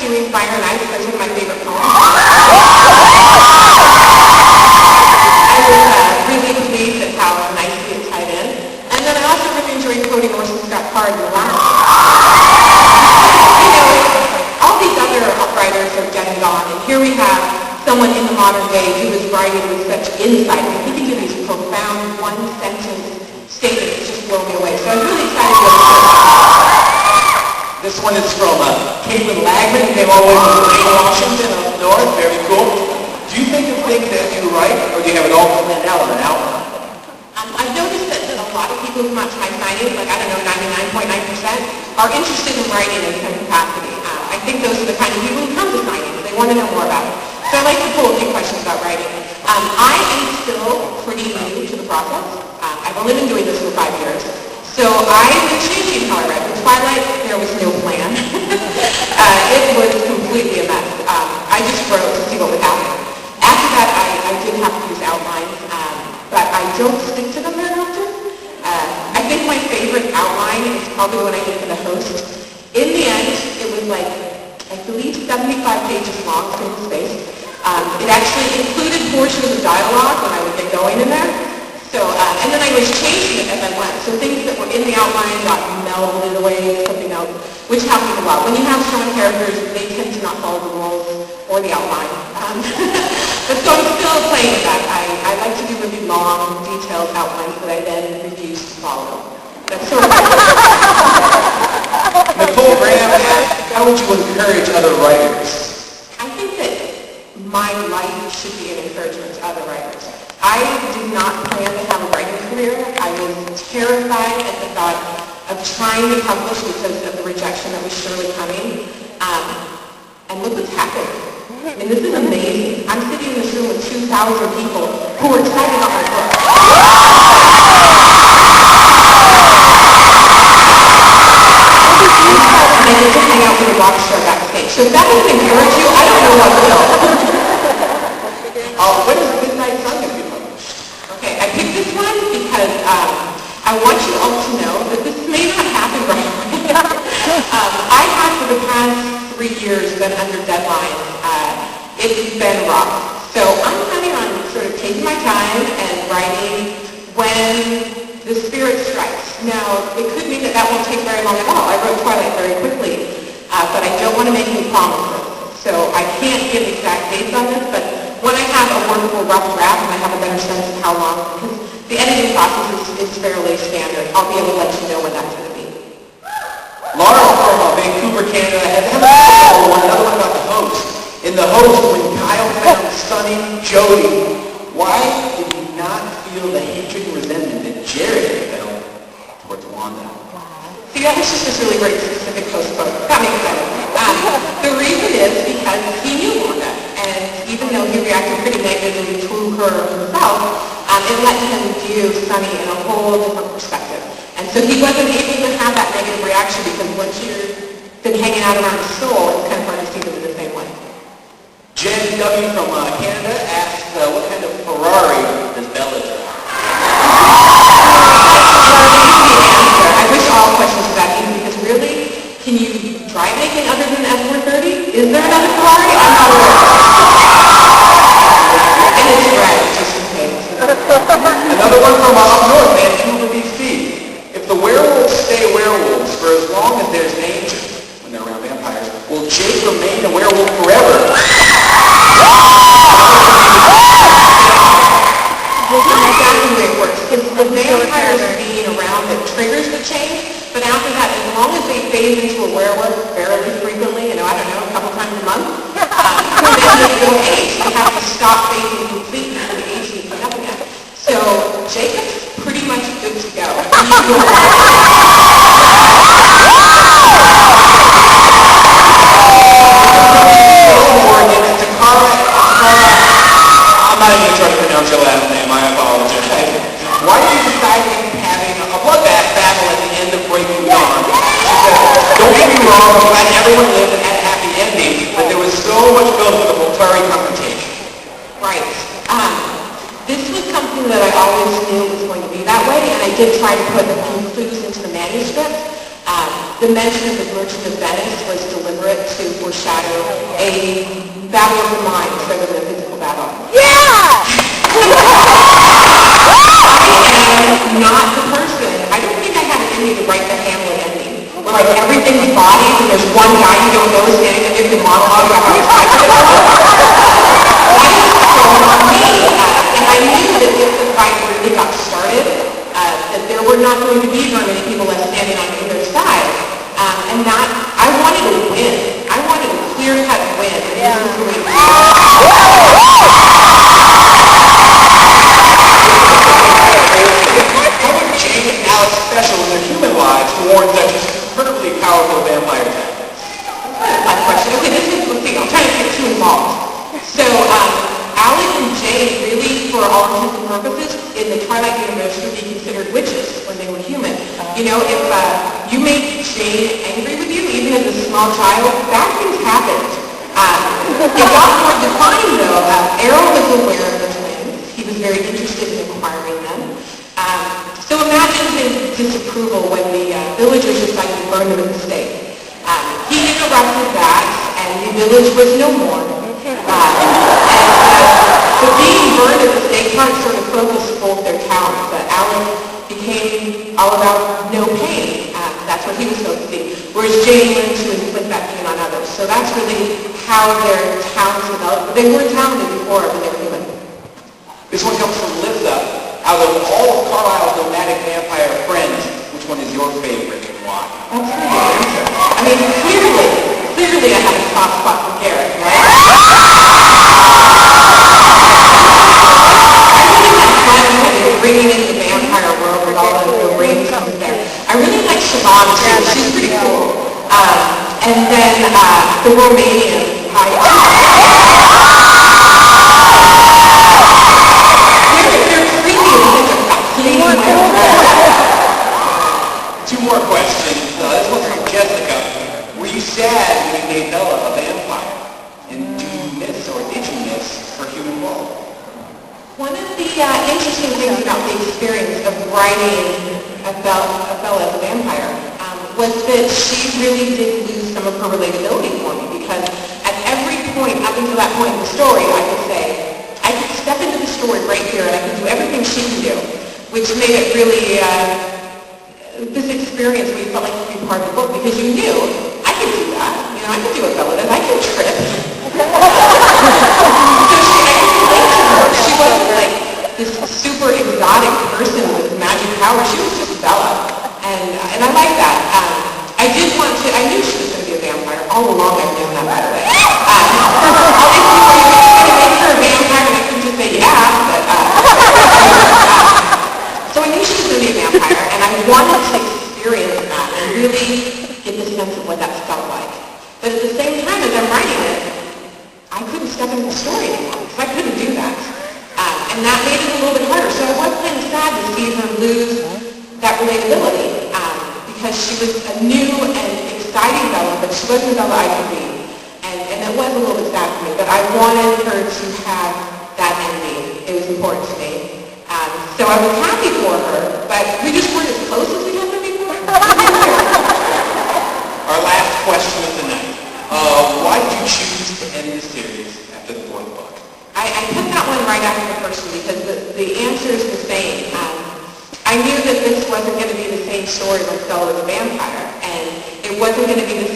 doing Fire and Ice. That's one of my favorite poems. I was really pleased at how nicely it tied in. And then I also really enjoyed quoting Orson Scott Card in the last. You know, all these other writers are dead and gone, and here we have someone in the modern day who is writing with such insight. And he can give these profound one-sentence statements that just blow me away. So I was really excited to go to this one is from Caitlin Lagman, who came all the way from Washington up north. Very cool. Do you think of things as you write, or do you have it all planned out on an outline? I've noticed that a lot of people who come out to my signings, like, I don't know, 99.9%, are interested in writing in some capacity. I think those are the kind of people who come to signings. They want to know more about it. So I like to pull a few questions about writing. I am still pretty new to the process. I've only been doing this for 5 years. So I've been changing how I write. With Twilight, there was no plan. It was completely a mess. I just wrote to see what would happen. After that, I did have to use outlines, but I don't stick to them very often. I think my favorite outline is probably when I did for the host. In the end, it was like, I believe 75 pages long, single space. It actually included portions of dialogue when I would get going in there. So, and then I was changing it as I went. So things that were in the outline got melded away, something else, which happens a lot. When you have strong characters, they tend to not follow the rules or the outline. But so I'm still playing with that. I like to do really long, detailed outlines that I then refuse to follow. That's sort of Nicole Graham asked, how would you encourage other writers? I think that my life should be an encouragement to other writers. I did not plan to have a writing career. I was terrified at the thought of trying to publish because of the rejection that was surely coming. And look what's happened. I mean, this is amazing. I'm sitting in this room with 2,000 people who are excited about my book. And they get to hang out with a rock star backstage. So if that doesn't encourage you, I don't know what will. When is Midnight Sun going to be published? Okay, I picked this one because I want you all to know that this may not happen right away. I have for the past 3 years been under deadline. It's been rough. So I'm planning on sort of taking my time and writing when the spirit strikes. Now, it could mean that that won't take very long at all. I wrote Twilight very quickly, but I don't want to make any promises. So I can't give exact dates on this, but when I have a workable rough draft and I have a better sense of how long, because the editing process is fairly standard, I'll be able to let you know when that's going to be. Laura from Vancouver, Canada, has another one about the host. In the host, when Kyle found Sunny Jody, why did he not feel the hatred and resentment that Jared felt towards Wanda? See, that was just this really great specific post quote. That makes sense. The reason is because he knew Wanda, and even though he reacted pretty negatively to her himself, it let him view Sunny in a whole different perspective. And so he wasn't able to have that negative reaction because once you've been hanging out around his soul, it's kind of hard to see them in the same way. Jen W. from Canada asked, what kind of Ferrari does Bella drive? I wish all questions were that easy because really, can you drive anything other than an F-130? Is there another Ferrari? I'm not aware. And it's red, just in case. Another one from up north, Vancouver, BC. If the werewolves stay werewolves for as long as there's danger when they're around vampires, will Jake remain a werewolf forever? That's exactly the way it works. It's the vampires being around that triggers the change, but after that, as long as they phase into a werewolf fairly frequently, I don't know, a couple times a month, then they go age. They have to stop phasing completely for the age to come up again. So Jacob's pretty much good to go. I'm not even trying to pronounce your last name. I apologize. Why did you decide having a bloodbath battle at the end of Breaking Dawn? Don't get me wrong, I'm glad everyone lived and had a happy ending, but there was so much built for the Volturi confrontation. Right. This was something that I always knew was going to be that way, and I did try to put a few clues into the manuscript. The mention of the Merchant of Venice was deliberate to foreshadow a battle of the minds rather than a physical battle. Yeah! I am not the person. I don't think I have it in me to write the Hamlet ending, where like everything's embodied and there's one guy you don't know standing there giving a monologue about how he's fighting it all. That is so on me. And I knew that if the fight really got started, that there were not going to be very many people left standing on either side. And that, I wanted to win. I wanted a clear-cut win. And this was going to be Jane and Alex special in their human lives who warn such incredibly powerful vampire tactics? my question. Okay, let's see, I'm trying to get too involved. So, Alec and Jane really, for all intents and purposes, in the Twilight universe would be considered witches when they were human. You know, if you made Jane angry with you, even as a small child, bad things happened. It got more defined, though. Errol was aware of the twins. He was very interested in acquiring them. So imagine his disapproval when the villagers decided to burn them at the stake. He interrupted that, and the village was no more. The being burned at the stake part sort of focused both their talents. But Alec became all about no pain. That's what he was supposed to be. Whereas Jane learned to inflict that pain on others. So that's really how their talents developed. They weren't talented before, but they were human. This one comes from Lisa. Out of all of Carlisle's nomadic vampire friends, which one is your favorite and why? That's a good answer. I mean, clearly I have a soft spot for Garrett, right? I really had fun kind of bringing in the vampire world with all of the rings there. I really like Siobhan too. She's pretty cool. And then the Romanian. Two more questions. This one's from Jessica. Were you sad when you made Bella a vampire? And do you miss or did you miss her human role? One of the interesting things about the experience of writing Bella as a vampire was that she really did lose some of her relatability for me, because at every point up until that point in the story, I could say, I could step into the story right here and I could do everything she can do, which made it really this experience where you felt like you could be part of the book, because you knew, I could do that. You know, I could do what Bella does. I could trip. So I could relate to her. She wasn't like this super exotic person with magic power. She was just Bella. And I like that. I knew she was going to be a vampire. All along I've known that, by the way. All these people, you're going to make her a vampire, and I couldn't just say, yeah, but so I knew she was going to be a vampire, and I wanted to experience that and really get the sense of what that felt like. But at the same time, as I'm writing it, I couldn't step into the story anymore, because I couldn't do that. And that made it a little bit harder. So I was kind of sad to see her lose that relatability, because she was a new and exciting Bella, but she wasn't the Bella I could be. And it was a little bit sad for me, but I wanted her to have that ending. It was important to me. So I was happy for her, but we just weren't as close as we had been before. Our last question of the night. Why did you choose to end the series after the fourth book? I put that one right after the first one because the answer is the same. I knew that this wasn't going to be the same story like Bella was a vampire, and it wasn't going to be the